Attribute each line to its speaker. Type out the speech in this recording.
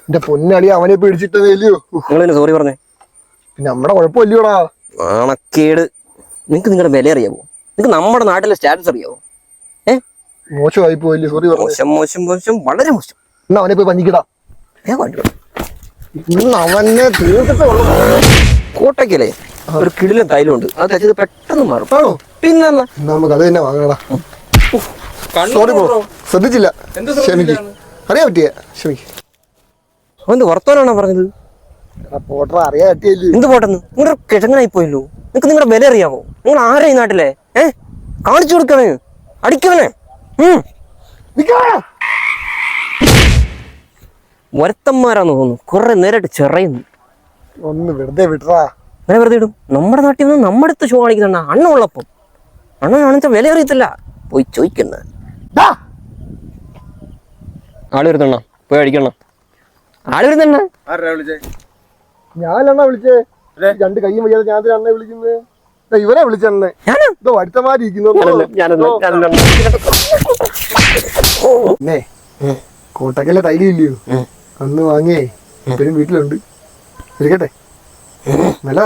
Speaker 1: എന്റെ പൊന്നളി അവനെ പിടിച്ചിട്ടതല്ലയോ
Speaker 2: സോറി പറഞ്ഞേ.
Speaker 1: പിന്നെ നമ്മുടെ കുഴപ്പമില്ലയോടാ.
Speaker 2: നാണക്കേട്. നിങ്ങക്ക് നിങ്ങളുടെ വില അറിയാവോ? നിങ്ങക്ക് നമ്മുടെ നാട്ടിലെ സ്റ്റാറ്റസ് അറിയാവോ?
Speaker 1: മോശമായി പോയില്ലേ? സോറി.
Speaker 2: മോശം മോശം മോശം, വളരെ മോശം.
Speaker 1: എന്നാ അവനെ പോയി പഞ്ഞിക്കടാ. അവനെ തീർത്തിട്ട്
Speaker 2: കോട്ടയ്ക്കല്ലേ ഒരു കിടിലൻ തൈലമുണ്ട്, അത് തച്ചത് പെട്ടെന്ന് മാറും.
Speaker 1: പിന്നെ നമുക്ക് അത് തന്നെ വാങ്ങടാ. സോറി ബ്രോ, ശ്രദ്ധിച്ചില്ല, ക്ഷമിക്ക്. അറിയാൻ പറ്റിയ ക്ഷമിക്ക്.
Speaker 2: അവന്ത് വർത്തമാനാണോ പറഞ്ഞത്?
Speaker 1: പോട്ടർ അറിയാൻ പറ്റിയല്ലേ?
Speaker 2: എന്ത് പോട്ടെന്ന്? നിങ്ങളുടെ കിഴങ്ങനായി പോയല്ലോ. നിങ്ങക്ക് നിങ്ങളുടെ വില അറിയാവോ? നിങ്ങൾ ആരാ ഈ നാട്ടിലെ? കാണിച്ചു കൊടുക്കണേ, അടിക്കണേ. വരത്തന്മാരാന്ന് തോന്നുന്നു, കുറെ നേരമായിട്ട് ചെറയുന്നു.
Speaker 1: ഒന്ന് വെറുതെ വിടറാ.
Speaker 2: അങ്ങനെ വെറുതെ ഇടും? നമ്മുടെ നാട്ടിൽ നിന്ന് നമ്മുടെ അടുത്ത് ഷോ കാണിക്കുന്ന അണ്ണ ഉള്ളപ്പം. അണ്ണനാണെച്ച വില അറിയത്തില്ല, പോയി ചോദിക്കുന്ന. ആള് വരുത്തണ്ണ, പോയി അടിക്കണ്ണ. ആള് വരുത്തണ്ണ.
Speaker 1: ഞാനെണ്ണ വിളിച്ചേ, രണ്ട് കൈയും വയ്യാതെ ഞാൻ അണ്ണ വിളിക്കുന്നത്. ഇവനെ വിളിച്ചെണ്ണേ, അടുത്തമാരിക്കുന്നു. കോട്ടക്കല്ലേ തൈലില്ലയോ, അന്ന് വാങ്ങിയേ ഇപ്പഴും വീട്ടിലുണ്ട്. ഇരിക്കട്ടെ, നല്ല